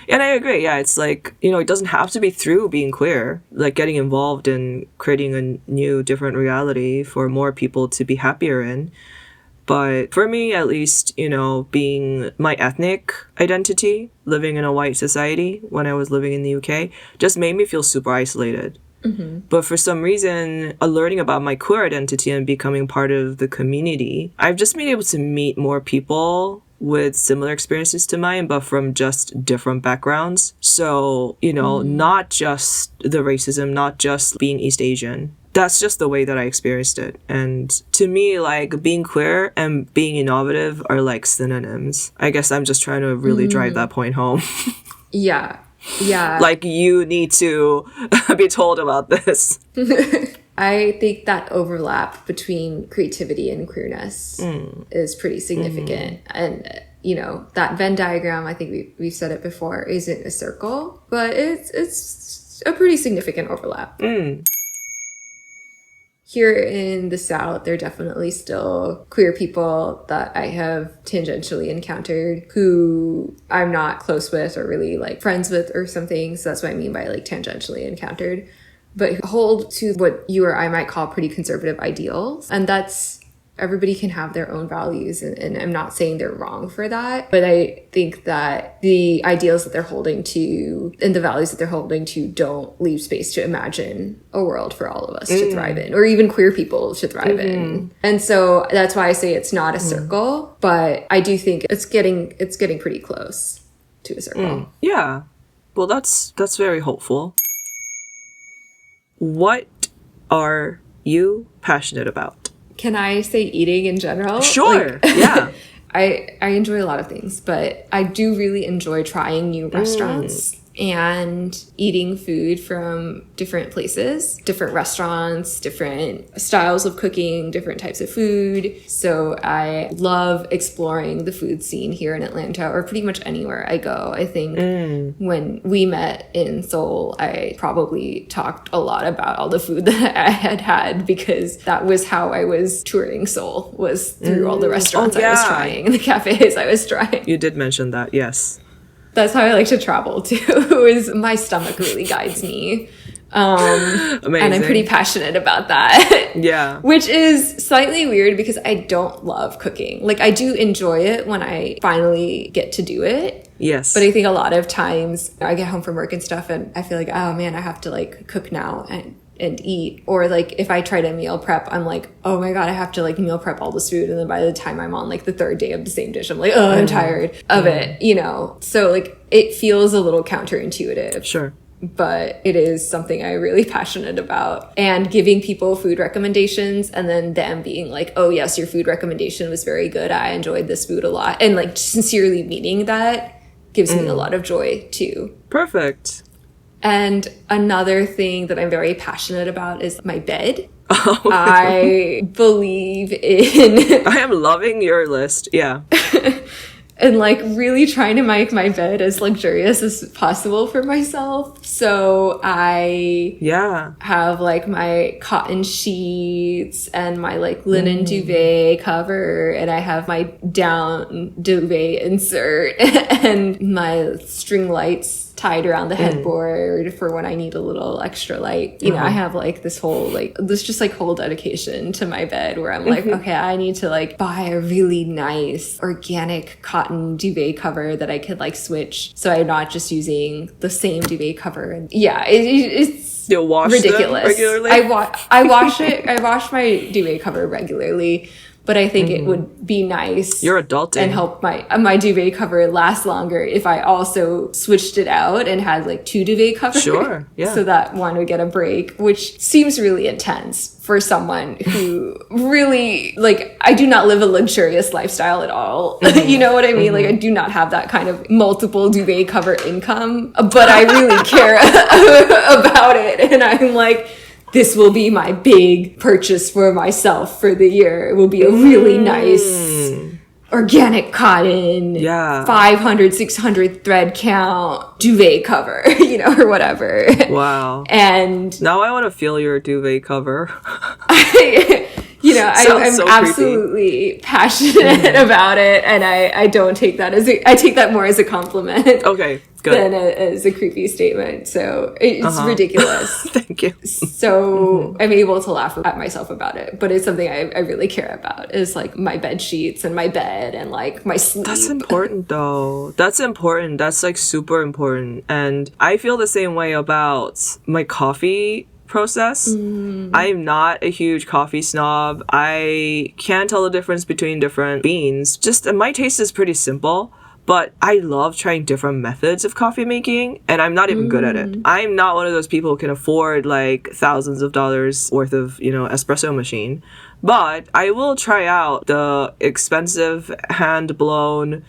A: And I agree. Yeah, it's like, it doesn't have to be through being queer, like getting involved in creating a new, different reality for more people to be happier in. But for me, at least, being my ethnic identity, living in a white society when I was living in the UK, just made me feel super isolated. But for some reason, learning about my queer identity and becoming part of the community, I've just been able to meet more people with similar experiences to mine, but from just different backgrounds. So, not just the racism, not just being East Asian. That's just the way that I experienced it. And to me, like being queer and being innovative are like synonyms. I guess I'm just trying to really drive that point home.
B: Yeah.
A: Like you need to be told about this.
B: I think that overlap between creativity and queerness is pretty significant. And, that Venn diagram, I think we've said it before, isn't a circle, but it's a pretty significant overlap. Here in the South, there are definitely still queer people that I have tangentially encountered who I'm not close with or really like friends with or something. So that's what I mean by like tangentially encountered, but who hold to what you or I might call pretty conservative ideals. And that's, everybody can have their own values, and I'm not saying they're wrong for that, but I think that the ideals that they're holding to and the values that they're holding to don't leave space to imagine a world for all of us to thrive in, or even queer people to thrive in. And so that's why I say it's not a circle, but I do think it's getting pretty close to a circle.
A: Yeah. Well, that's very hopeful. What are you passionate about?
B: Can I say eating in general?
A: Sure. Yeah.
B: I enjoy a lot of things, but I do really enjoy trying new restaurants and eating food from different places, different restaurants, different styles of cooking, different types of food. So I love exploring the food scene here in Atlanta, or pretty much anywhere I go. I think when we met in Seoul, I probably talked a lot about all the food that I had because that was how I was touring Seoul, was through all the restaurants I was trying, the cafes I was trying.
A: You did mention that, yes.
B: That's how I like to travel too, is my stomach really guides me.
A: Amazing.
B: And I'm pretty passionate about that.
A: Yeah.
B: Which is slightly weird because I don't love cooking. Like, I do enjoy it when I finally get to do it.
A: Yes.
B: But I think a lot of times I get home from work and stuff and I feel like, oh man, I have to like cook now and eat. Or like if I try to meal prep, I'm like, oh my God, I have to like meal prep all this food. And then by the time I'm on like the third day of the same dish, I'm like, oh, I'm tired of it, you know? So like it feels a little counterintuitive.
A: Sure.
B: but it is something I'm really passionate about. And giving people food recommendations and then them being like, oh yes, your food recommendation was very good. I enjoyed this food a lot. And like sincerely meaning that gives me a lot of joy too.
A: Perfect.
B: And another thing that I'm very passionate about is my bed.
A: Oh.
B: I believe in...
A: I am loving your list. Yeah.
B: And like really trying to make my bed as luxurious as possible for myself. So I have like my cotton sheets and my like linen duvet cover, and I have my down duvet insert and my string lights tied around the headboard for when I need a little extra light. You know, I have like this whole whole dedication to my bed where I'm like, okay, I need to like buy a really nice organic cotton duvet cover that I could like switch, so I'm not just using the same duvet cover. And yeah, it's
A: You'll wash
B: ridiculous.
A: them regularly?
B: I wash it. I wash my duvet cover regularly. But I think it would be nice.
A: You're adulting.
B: And help my duvet cover last longer if I also switched it out and had like 2 duvet covers.
A: Sure, yeah.
B: So that one would get a break, which seems really intense for someone who really, like, I do not live a luxurious lifestyle at all. You know what I mean? Like, I do not have that kind of multiple duvet cover income, but I really care about it. And I'm like, this will be my big purchase for myself for the year. It will be a really nice organic cotton, 500, 600 thread count duvet cover, you know, or whatever.
A: Wow.
B: And
A: now I want to feel your duvet cover.
B: I'm absolutely passionate about it, and I don't take that I take that more as a compliment.
A: Okay, good.
B: Than as a creepy statement. So it's ridiculous.
A: Thank you.
B: So I'm able to laugh at myself about it, but it's something I really care about, is like my bed sheets and my bed and like my sleep.
A: That's important though. That's important. That's like super important. And I feel the same way about my coffee process. I'm not a huge coffee snob. I can't tell the difference between different beans. Just my taste is pretty simple, but I love trying different methods of coffee making, and I'm not even good at it. I'm not one of those people who can afford like thousands of dollars worth of, espresso machine, but I will try out the expensive hand-blown,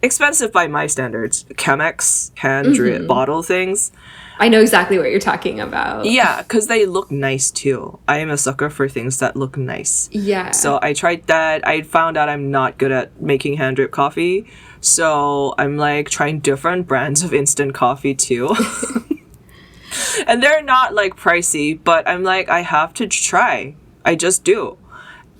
A: expensive by my standards, Chemex hand-drip bottle things.
B: I know exactly what you're talking about.
A: Yeah, because they look nice too. I am a sucker for things that look nice.
B: Yeah.
A: So I tried that. I found out I'm not good at making hand drip coffee. So I'm like trying different brands of instant coffee too. And they're not like pricey, but I'm like, I have to try. I just do.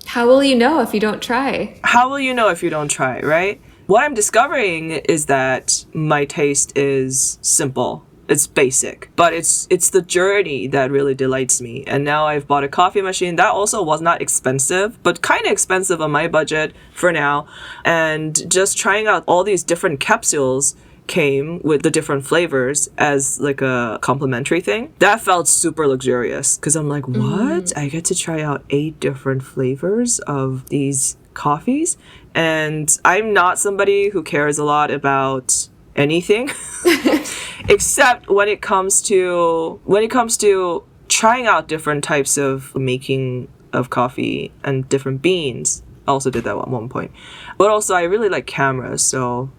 B: How will you know if you don't try?
A: How will you know if you don't try, right? What I'm discovering is that my taste is simple. It's basic, but it's the journey that really delights me. And now I've bought a coffee machine that also was not expensive, but kind of expensive on my budget for now. And just trying out all these different capsules came with the different flavors as like a complimentary thing. That felt super luxurious because I'm like, what? I get to try out 8 different flavors of these coffees. And I'm not somebody who cares a lot about anything except when it comes to trying out different types of making of coffee and different beans. I also did that at one point, but also I really like cameras, so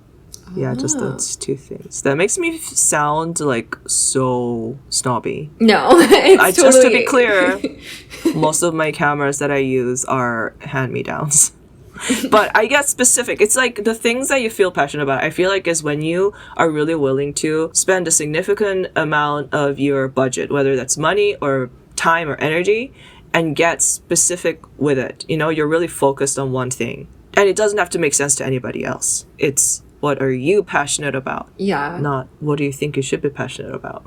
A: just those 2 things. That makes me sound like so snobby.
B: No, it's
A: just to be clear, most of my cameras that I use are hand-me-downs. But I get specific. It's like the things that you feel passionate about, I feel like, is when you are really willing to spend a significant amount of your budget, whether that's money or time or energy, and get specific with it. You're really focused on one thing. And it doesn't have to make sense to anybody else. It's what are you passionate about?
B: Yeah.
A: Not what do you think you should be passionate about?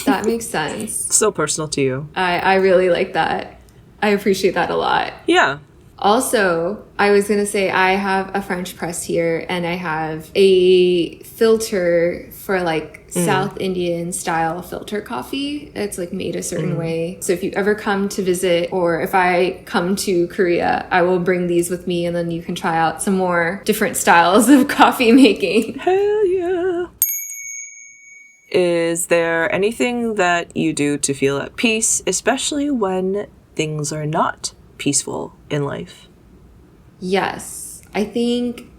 B: That makes sense.
A: So personal to you.
B: I really like that. I appreciate that a lot.
A: Yeah.
B: Also, I was going to say I have a French press here, and I have a filter for like South Indian style filter coffee. It's like made a certain way. So if you ever come to visit, or if I come to Korea, I will bring these with me, and then you can try out some more different styles of coffee making.
A: Hell yeah. Is there anything that you do to feel at peace, especially when things are not peaceful in life?
B: Yes. I think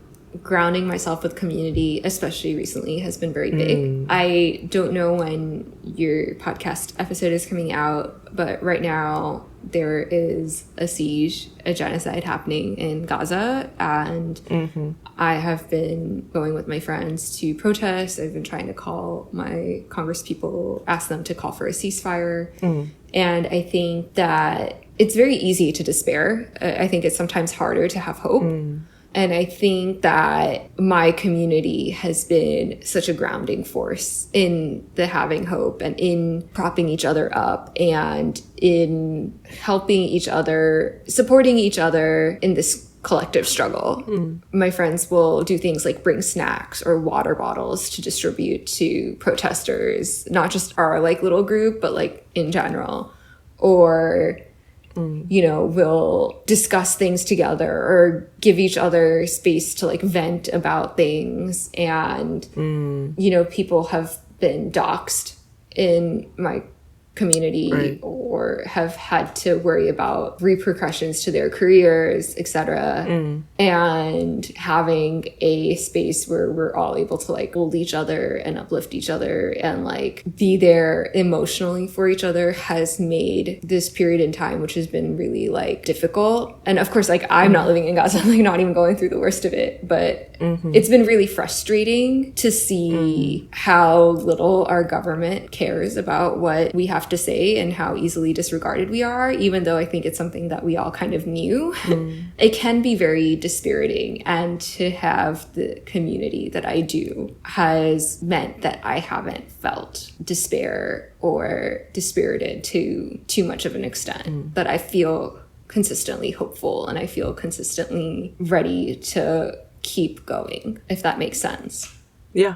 B: grounding myself with community, especially recently, has been very big. I don't know when your podcast episode is coming out, but right now there is a siege, a genocide happening in Gaza, and I have been going with my friends to protest. I've been trying to call my congresspeople, ask them to call for a ceasefire. And I think that it's very easy to despair. I think it's sometimes harder to have hope. And I think that my community has been such a grounding force in the having hope and in propping each other up and in helping each other, supporting each other in this collective struggle. My friends will do things like bring snacks or water bottles to distribute to protesters, not just our like little group, but like in general. Or you know, we'll discuss things together or give each other space to like vent about things. And, you know, people have been doxxed in my community or have had to worry about repercussions to their careers, etc. And having a space where we're all able to like hold each other and uplift each other and like be there emotionally for each other has made this period in time, which has been really like difficult. And of course, like I'm not living in Gaza, I'm like not even going through the worst of it, but it's been really frustrating to see how little our government cares about what we have to say and how easily disregarded we are, even though I think it's something that we all kind of knew. It can be very dispiriting, and to have the community that I do has meant that I haven't felt despair or dispirited to too much of an extent, that I feel consistently hopeful and I feel consistently ready to keep going, if that makes sense.
A: Yeah,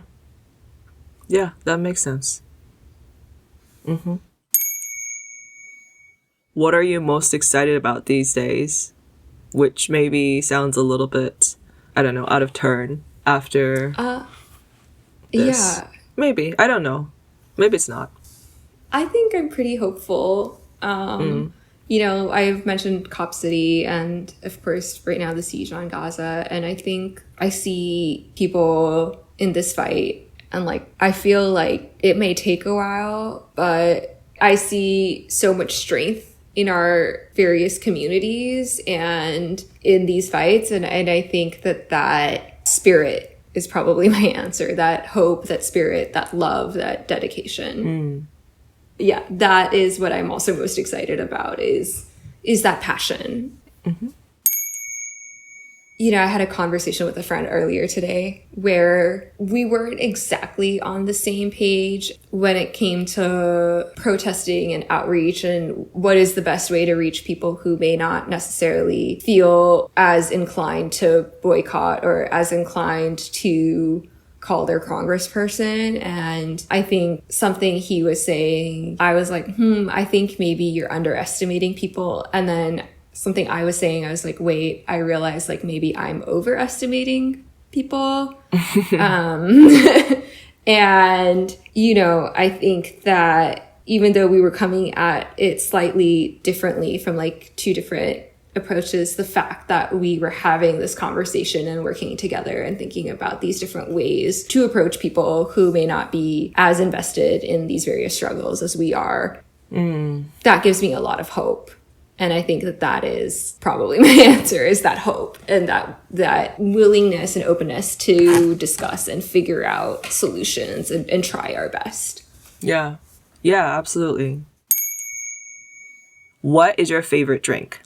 A: that makes sense. What are you most excited about these days? Which maybe sounds a little bit, I don't know, out of turn after this.
B: Yeah.
A: Maybe. I don't know. Maybe it's not.
B: I think I'm pretty hopeful. You know, I've mentioned Cop City and, of course, right now the siege on Gaza. And I think I see people in this fight and, like, I feel like it may take a while, but I see so much strength in our various communities and in these fights. And I think that spirit is probably my answer. That hope, that spirit, that love, that dedication. Yeah, that is what I'm also most excited about is that passion. You know, I had a conversation with a friend earlier today where we weren't exactly on the same page when it came to protesting and outreach and what is the best way to reach people who may not necessarily feel as inclined to boycott or as inclined to call their congressperson. And I think something he was saying, I was like, I think maybe you're underestimating people. And then something I was saying, I was like, wait, I realized like maybe I'm overestimating people. And, you know, I think that even though we were coming at it slightly differently from like two different approaches, the fact that we were having this conversation and working together and thinking about these different ways to approach people who may not be as invested in these various struggles as we are, that gives me a lot of hope. And I think that is probably my answer, is that hope and that willingness and openness to discuss and figure out solutions and try our best.
A: Yeah, absolutely. What is your favorite drink?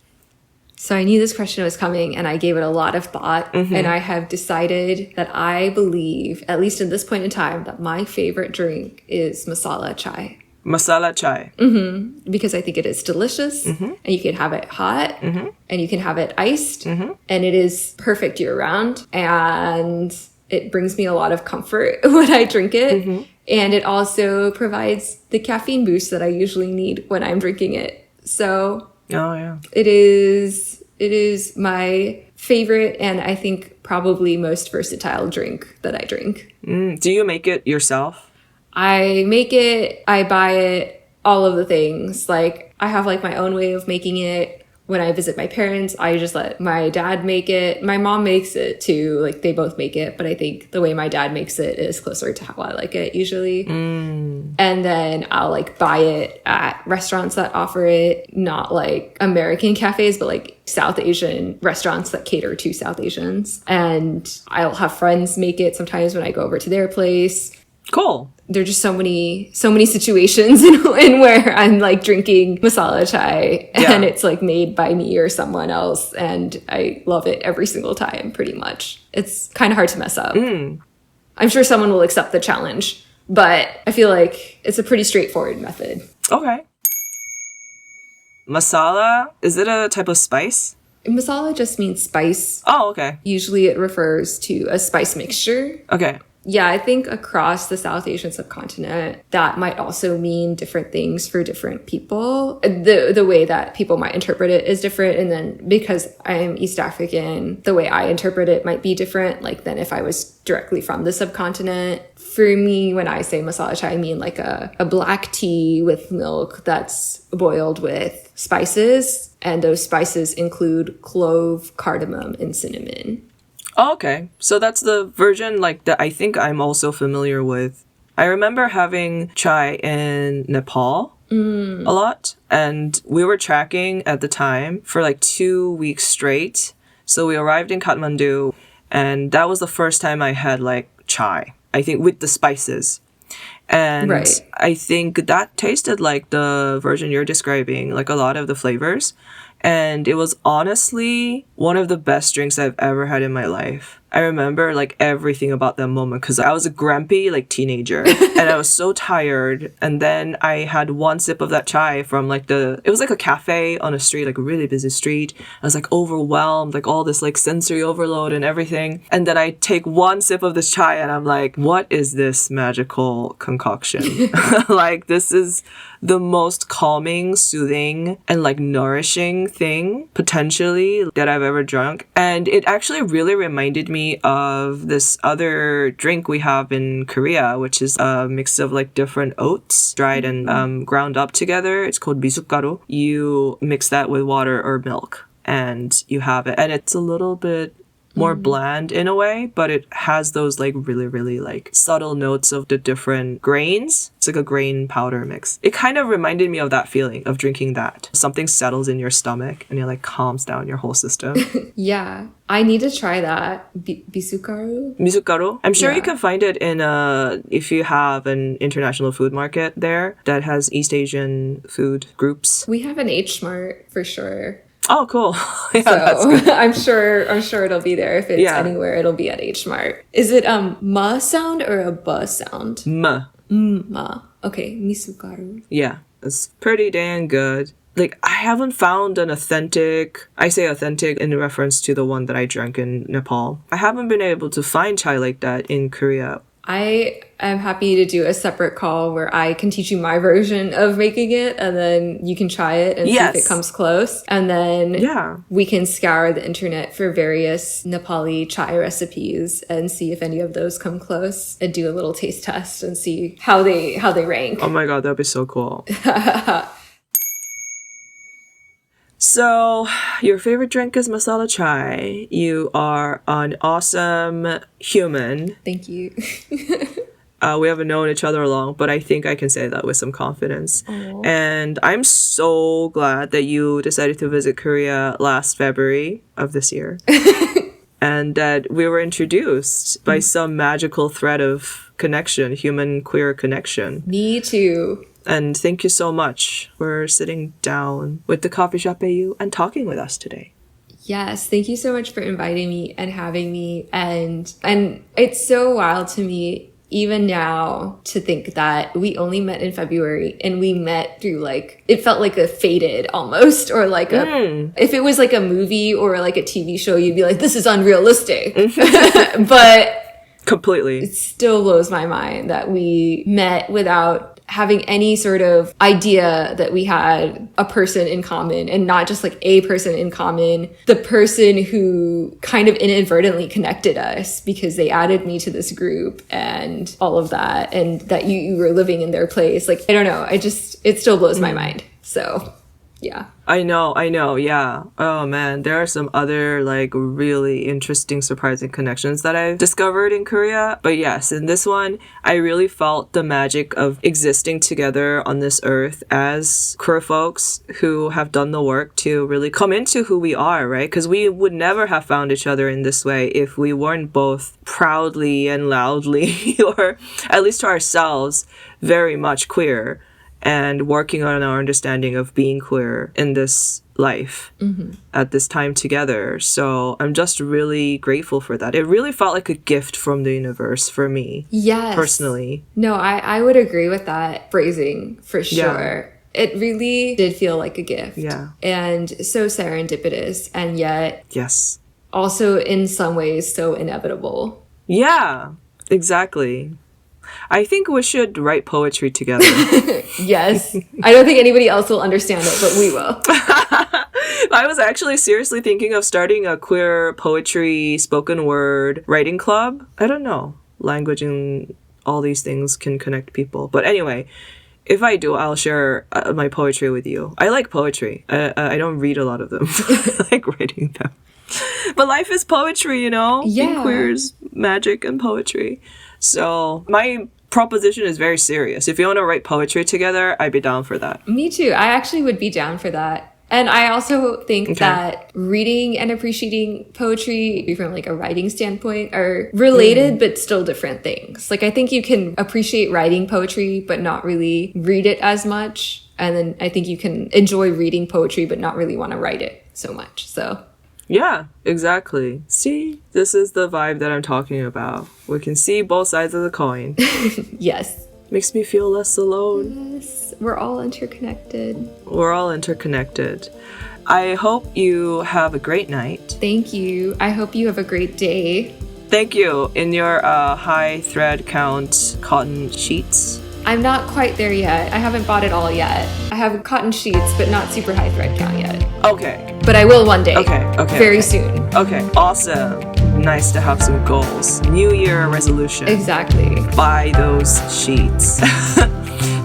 B: So I knew this question was coming and I gave it a lot of thought. And I have decided that I believe, at least at this point in time, that my favorite drink is masala chai.
A: Masala chai.
B: Because I think it is delicious, and you can have it hot, and you can have it iced, and it is perfect year round, and it brings me a lot of comfort when I drink it, and it also provides the caffeine boost that I usually need when I'm drinking it. So it is my favorite, and I think probably most versatile drink that I drink.
A: Do you make it yourself?
B: I make it, I buy it, all of the things. Like, I have like my own way of making it. When I visit my parents, I just let my dad make it. My mom makes it too. Like, they both make it, but I think the way my dad makes it is closer to how I like it usually. And then I'll like buy it at restaurants that offer it, not like American cafes, but like South Asian restaurants that cater to South Asians. And I'll have friends make it sometimes when I go over to their place.
A: Cool.
B: There are just so many situations in where I'm like drinking masala chai and it's like made by me or someone else, and I love it every single time pretty much. It's kind of hard to mess up. I'm sure someone will accept the challenge, but I feel like it's a pretty straightforward method.
A: Okay. Masala, is it a type of spice?
B: Masala just means spice.
A: Oh, okay.
B: Usually it refers to a spice mixture.
A: Okay.
B: Yeah, I think across the South Asian subcontinent, that might also mean different things for different people. The way that people might interpret it is different. And then because I'm East African, the way I interpret it might be different, like, than if I was directly from the subcontinent. For me, when I say masala chai, I mean like a black tea with milk that's boiled with spices. And those spices include clove, cardamom, and cinnamon.
A: Oh, okay. So that's the version like that I think I'm also familiar with. I remember having chai in Nepal a lot, and we were tracking at the time for like 2 weeks straight. So we arrived in Kathmandu, and that was the first time I had like chai, I think, with the spices. And I think that tasted like the version you're describing, like a lot of the flavors. And it was honestly one of the best drinks I've ever had in my life. I remember like everything about that moment because I was a grumpy like teenager and I was so tired. And then I had one sip of that chai from like it was like a cafe on a street, like a really busy street. I was like overwhelmed, like all this like sensory overload and everything. And then I take one sip of this chai and I'm like, what is this magical concoction? Like, this is the most calming, soothing, and like nourishing thing potentially that I've ever drunk. And it actually really reminded me of this other drink we have in Korea, which is a mix of like different oats dried and ground up together. It's called 미숫가루. You mix that with water or milk and you have it, and it's a little bit more bland in a way, but it has those like really, really like subtle notes of the different grains. It's like a grain powder mix. It kind of reminded me of that feeling of drinking that. Something settles in your stomach and it like calms down your whole system.
B: Yeah, I need to try that. Bisukaru?
A: Mizukaru. I'm sure you can find it in if you have an international food market there that has East Asian food groups.
B: We have an H Mart for sure.
A: Oh, cool. Yeah,
B: so
A: that's good.
B: I'm sure it'll be there. If it's anywhere, it'll be at H Mart. Is it ma sound or a ba sound?
A: Ma.
B: Ma. Okay, misukaru.
A: Yeah, it's pretty dang good. Like, I haven't found an authentic, I say authentic in reference to the one that I drank in Nepal. I haven't been able to find chai like that in Korea.
B: I am happy to do a separate call where I can teach you my version of making it, and then you can try it and see if it comes close. And then we can scour the internet for various Nepali chai recipes and see if any of those come close, and do a little taste test and see how they rank.
A: Oh my god, that'd be so cool. So, your favorite drink is masala chai. You are an awesome human.
B: Thank you.
A: We haven't known each other long, but I think I can say that with some confidence.
B: Aww.
A: And I'm so glad that you decided to visit Korea last February of this year. And that we were introduced by some magical thread of connection, human queer connection.
B: Me too.
A: And thank you so much for sitting down with the Coffeeshop AU and talking with us today.
B: Yes, thank you so much for inviting me and having me. And it's so wild to me, even now, to think that we only met in February and we met through like, it felt like a fated almost, or like if it was like a movie or like a TV show, you'd be like, this is unrealistic. But
A: completely.
B: It still blows my mind that we met without having any sort of idea that we had a person in common, and not just like a person in common, the person who kind of inadvertently connected us because they added me to this group and all of that, and that you were living in their place. Like, I don't know. It still blows my mind. So, yeah.
A: I know, yeah. Oh man, there are some other like really interesting, surprising connections that I've discovered in Korea. But yes, in this one, I really felt the magic of existing together on this earth as queer folks who have done the work to really come into who we are, right? Because we would never have found each other in this way if we weren't both proudly and loudly, or at least to ourselves, very much queer, and working on our understanding of being queer in this life at this time together. So I'm just really grateful for that. It really felt like a gift from the universe for me.
B: Yes.
A: Personally.
B: No, I would agree with that phrasing for sure. Yeah. It really did feel like a gift.
A: Yeah.
B: And so serendipitous, and yet
A: yes,
B: also in some ways so inevitable.
A: Yeah, exactly. I think we should write poetry together.
B: Yes. I don't think anybody else will understand it, but we will.
A: I was actually seriously thinking of starting a queer poetry, spoken word writing club. I don't know. Language and all these things can connect people. But anyway, if I do, I'll share my poetry with you. I like poetry. I don't read a lot of them. I like writing them. But life is poetry, you know?
B: Yeah.
A: Being queer is magic and poetry. So my proposition is very serious. If you want to write poetry together, I'd be down for that.
B: Me too. I actually would be down for that. And I also think that reading and appreciating poetry from like a writing standpoint are related but still different things. Like, I think you can appreciate writing poetry but not really read it as much. And then I think you can enjoy reading poetry but not really want to write it so much. So
A: yeah, exactly. See, this is the vibe that I'm talking about. We can see both sides of the coin.
B: yes.
A: Makes me feel less alone.
B: Yes, we're all interconnected.
A: We're all interconnected. I hope you have a great night.
B: Thank you. I hope you have a great day.
A: Thank you. In your high thread count cotton sheets.
B: I'm not quite there yet. I haven't bought it all yet. I have cotton sheets, but not super high thread count yet.
A: Okay.
B: But I will one day.
A: Okay.
B: Very soon.
A: Okay. Awesome. Nice to have some goals. New Year resolution.
B: Exactly.
A: Buy those sheets.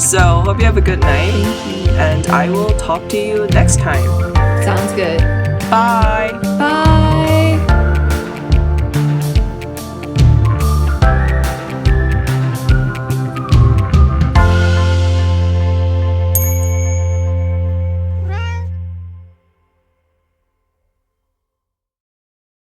A: So, hope you have a good night.
B: Thank you.
A: And I will talk to you next time.
B: Sounds good.
A: Bye.
B: Bye.